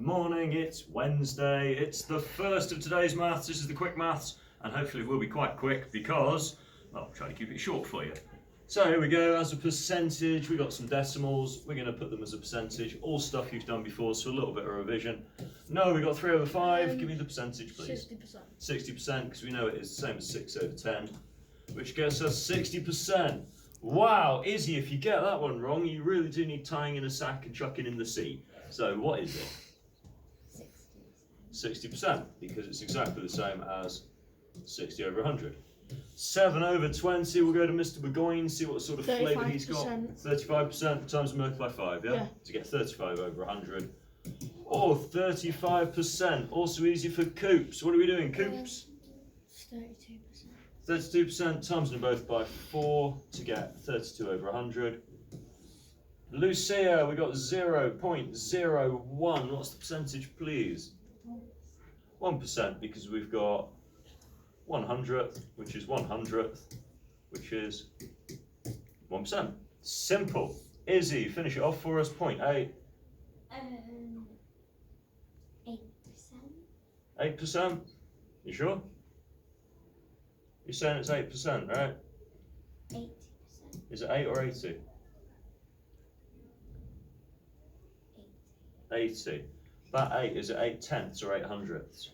morning, it's Wednesday, it's the first of today's maths, this is the quick maths, and hopefully it will be quite quick because, well, I'll try to keep it short for you. So here we go, as a percentage, we've got some decimals, we're going to put them as a percentage, all stuff you've done before, so a little bit of revision. No, we've got 3 over 5, give me the percentage please. 60%. 60%, because we know it is the same as 6 over 10, which gets us 60%. Wow, Izzy, if you get that one wrong, you really do need tying in a sack and chucking in the sea. So what is it? 60%, because it's exactly the same as 60 over 100. 7 over 20, we'll go to Mr. Burgoyne, see what sort of flavour he's got. 35% times multiply 5, yeah? To get 35 over 100. Or 35%, also easy for Coops. What are we doing, Coops? 32%. 32% times them both by 4 to get 32 over 100. Lucia, we got 0.01. What's the percentage, please? 1%, because we've got 100th, which is 100th, which is 1%. Simple. Izzy, finish it off for us. 0.8. 8%. 8%? You sure? You're saying it's 8%, right? 80%. Is it 8 or 80? 80. That 8, is it 8 tenths or 8 hundredths?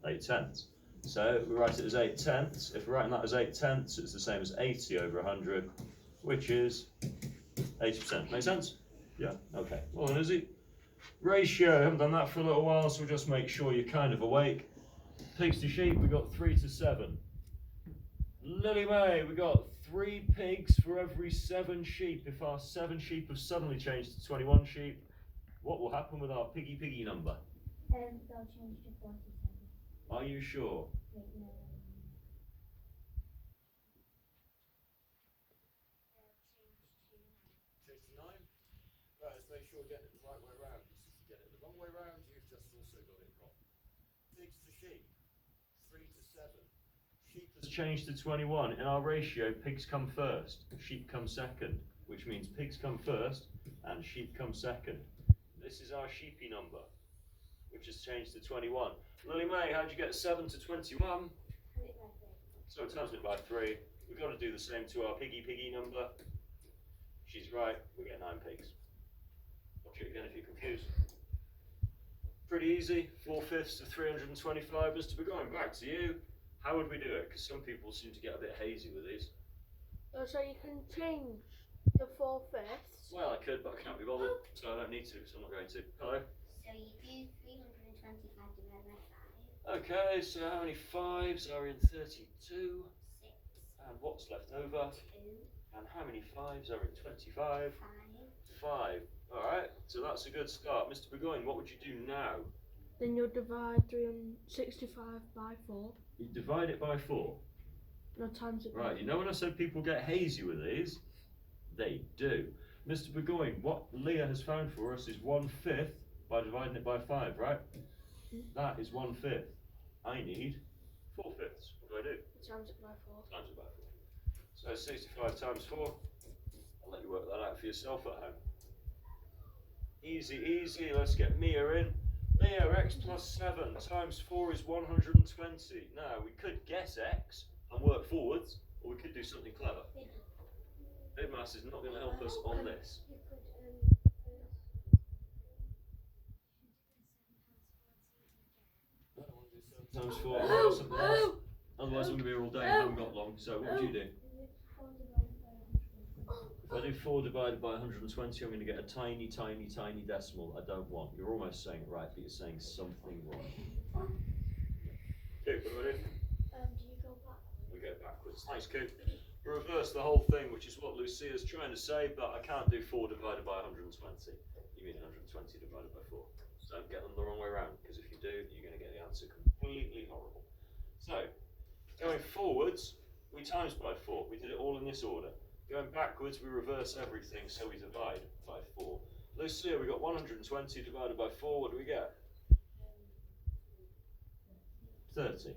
8 tenths. So we write it as 8 tenths. If we're writing that as 8 tenths, it's the same as 80 over 100, which is 80%. Make sense? Yeah? Okay. Well then, Izzy. Ratio, I haven't done that for a little while, so we'll just make sure you're kind of awake. Pigs to sheep, we got 3 to 7. Lily May, we got 3 pigs for every 7 sheep. If our 7 sheep have suddenly changed to 21 sheep, what will happen with our piggy number? They'll change to 47. Are you sure? Wait, no. Change to 9? Right, let's make sure we're getting it the right way around. Because if you get it the wrong way around, you've just also got it wrong. Pigs to sheep, 3 to 7. Sheep has changed to 21. In our ratio, pigs come first, sheep come second, which means pigs come first and sheep come second. This is our sheepy number, which has changed to 21. Lily May, how'd you get 7 to 21? So times it by 3. We've got to do the same to our piggy number. She's right, we get 9 pigs. Watch it again if you're confused. Pretty easy, 4/5 of 325. Mr. Burgoyne, back to you. How would we do it? Because some people seem to get a bit hazy with these. So you can change the 4/5. Well, I could, but I can't be bothered, so I don't need to, so I'm not going to. Hello? So you do 325 divided by 5. Okay, so how many 5s are in 32? 6. And what's left over? 2. And how many 5s are in 25? 5. 5. Alright, so that's a good start. Mr. Burgoyne, what would you do now? Then you'll divide 365 by 4. You divide it by 4. No, times it by Right, you know when I said people get hazy with these? They do. Mr. Burgoyne, what Leah has found for us is 1/5 by dividing it by 5, right? That is 1/5. I need 4/5. What do I do? Times it by 4. Times it by 4. So 65 times 4. I'll let you work that out for yourself at home. Easy, easy. Let's get Mia in. Mia, x plus 7 times 4 is 120. Now, we could guess x and work forwards, or we could do something clever. Big Maths is not going to help us on this. You could, I don't want to do 7 times 4. I'll do something else. Otherwise, I'm going to be here all day and haven't got long. So, what would you do? If I do 4 divided by 120, I'm going to get a tiny decimal I don't want. You're almost saying it right, but you're saying something wrong. Okay, what do I do? Do you go backwards? We go backwards. Nice, Coop. Reverse the whole thing, which is what Lucia's trying to say, but I can't do 4 divided by 120. You mean 120 divided by 4. So don't get them the wrong way around, because if you do, you're going to get the answer completely horrible. So, going forwards, we times by 4. We did it all in this order. Going backwards, we reverse everything, so we divide by 4. Lucia, we got 120 divided by 4. What do we get? 30.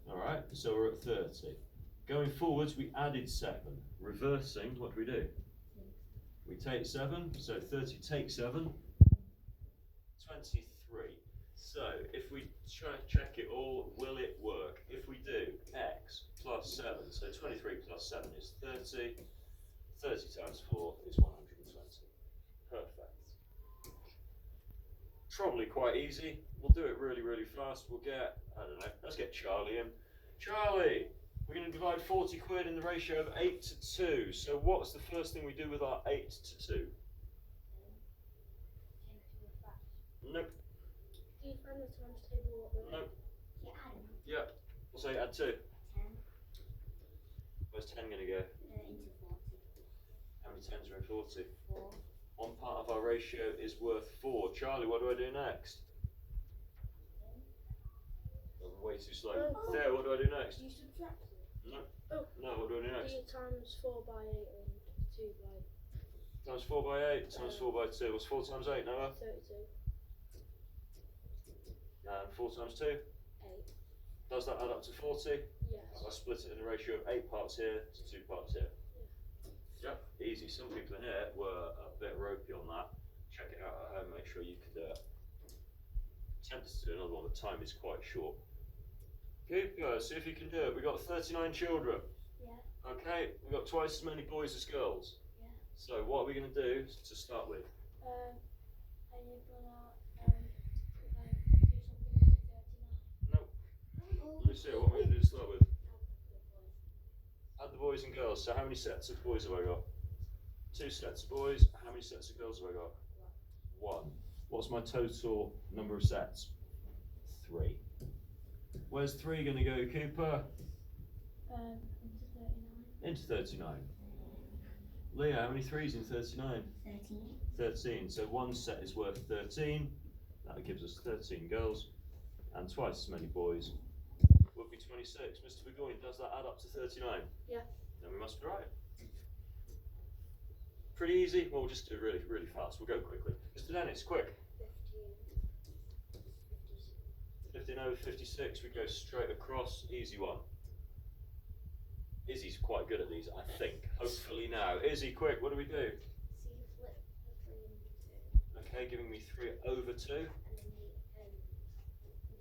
Alright, so we're at 30. Going forwards, we added 7. Reversing, what do we do? We take 7, so 30 take 7. 23. So if we try to check it all, will it work? If we do x plus 7, so 23 plus 7 is 30. 30 times 4 is 120. Perfect. Probably quite easy. We'll do it really, really fast. We'll get, I don't know, let's get Charlie in. Charlie, we're going to divide 40 quid in the ratio of 8 to 2. So what's the first thing we do with our 8 to 2? Nope. Do you find the times table? Nope. Yeah, I don't know. Yeah. We'll say add 2. 10 Where's 10 going to go? into 40. How many 10s are in 40? 4. One part of our ratio is worth 4. Charlie, what do I do next? I'm way too slow. Oh. There, what do I do next? Do you subtract it? No. Oh. No, what do I do next? Do you times 4 by 8 and 2 by Times 4 by 8, times 4 by 2. What's 4 times 8, Noah? 32? And 4 times 2? 8. Does that add up to 40? Yes. I split it in a ratio of 8 parts here to 2 parts here. Yep, easy. Some people in here were a bit ropey on that. Check it out at home, make sure you could attempt to do another one, but time is quite short. Keep going, see if you can do it. We've got 39 children. Yeah. Okay, we've got twice as many boys as girls. Yeah. So what are we going to do to start with? Are you gonna do something with 39? Nope. Lucia, what are we going to do to start with? Add the boys and girls. So how many sets of boys have I got? 2 sets of boys. How many sets of girls have I got? 1. What's my total number of sets? 3. Where's 3 going to go, Cooper? Into 39. Into 39. Leah, how many 3s in 39? 13. 13. So 1 set is worth 13. That gives us 13 girls. And twice as many boys would be 26. Mr. Burgoyne, does that add up to 39? Yeah. Then we must be right. Pretty easy. Well, we'll just do it really, really fast. We'll go quickly. Mr. Dennis, quick. 15 over 56. We go straight across. Easy one. Izzy's quite good at these, I think. Hopefully now. Izzy, quick. What do we do? So you flip the 3 into 2. Okay, giving me 3 over 2. And then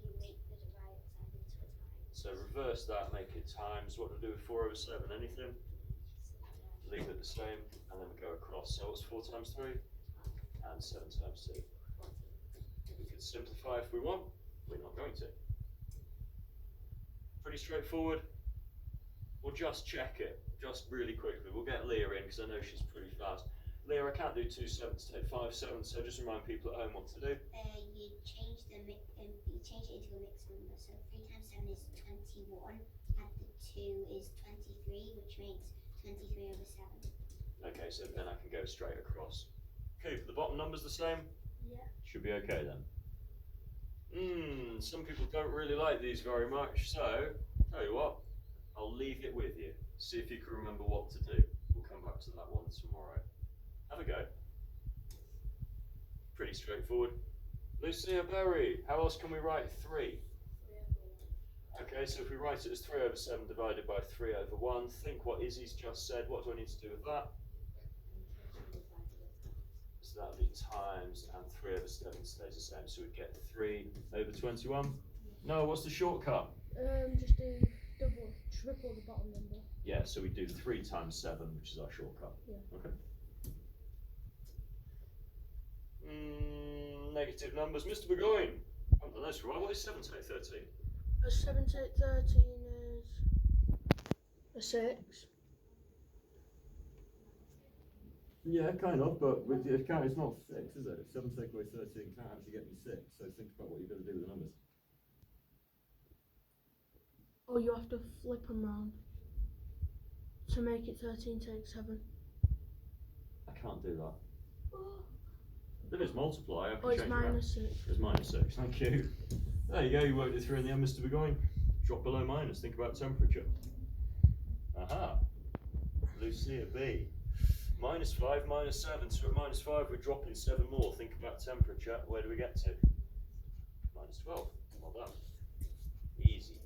you make the divide side into a times. So reverse that, make it times. What do we do with 4 over 7? Anything? Leave it the same, and then we go across. So what's 4 times 3? And 7 times 2. We could simplify if we want. We're not going to. Pretty straightforward. We'll just check it, just really quickly. We'll get Leah in because I know she's pretty fast. Leah, I can't do 2 7s to take 5 7s, so just remind people at home what to do. You change the you change it into a mixed number. So 3 times 7 is 21. Add the 2 is 23, which makes 23 over 7. Okay, so then I can go straight across. Coop, the bottom number's the same? Yeah. Should be okay then. Some people don't really like these very much, so tell you what, I'll leave it with you. See if you can remember what to do. We'll come back to that one tomorrow. Have a go. Pretty straightforward. Lucia Berry, how else can we write 3? Okay, so if we write it as 3 over 7 divided by 3 over 1, think what Izzy's just said. What do I need to do with that? So that would be times, and 3 over 7 stays the same, so we'd get 3 over 21. No, what's the shortcut? Just do triple the bottom number. Yeah, so we do 3 times 7, which is our shortcut. Yeah. Okay. Negative numbers. Mr. Burgoyne, I haven't done this for a while. What is 7 take 13? A 7 take 13 is a 6. Yeah, kind of, but with the account, it's not 6, is it? 7 take away 13 can't actually get me 6, so think about what you're going to do with the numbers. Or you have to flip them round to make it 13 take 7. I can't do that. If it's multiply, I can Or it's change it around. minus 6. It's minus 6, thank you. There you go, you worked it through in the end, Mr. Burgoyne. Drop below minus, think about temperature. Aha. Lucia B. Minus 5, minus 7, so at minus 5 we're dropping 7 more. Think about temperature, where do we get to? Minus 12, well done. Easy.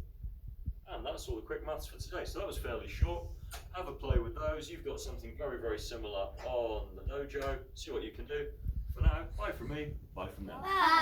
And that's all the quick maths for today, so that was fairly short. Have a play with those. You've got something very, very similar on the dojo. See what you can do. For now, bye from me, bye from them. Bye.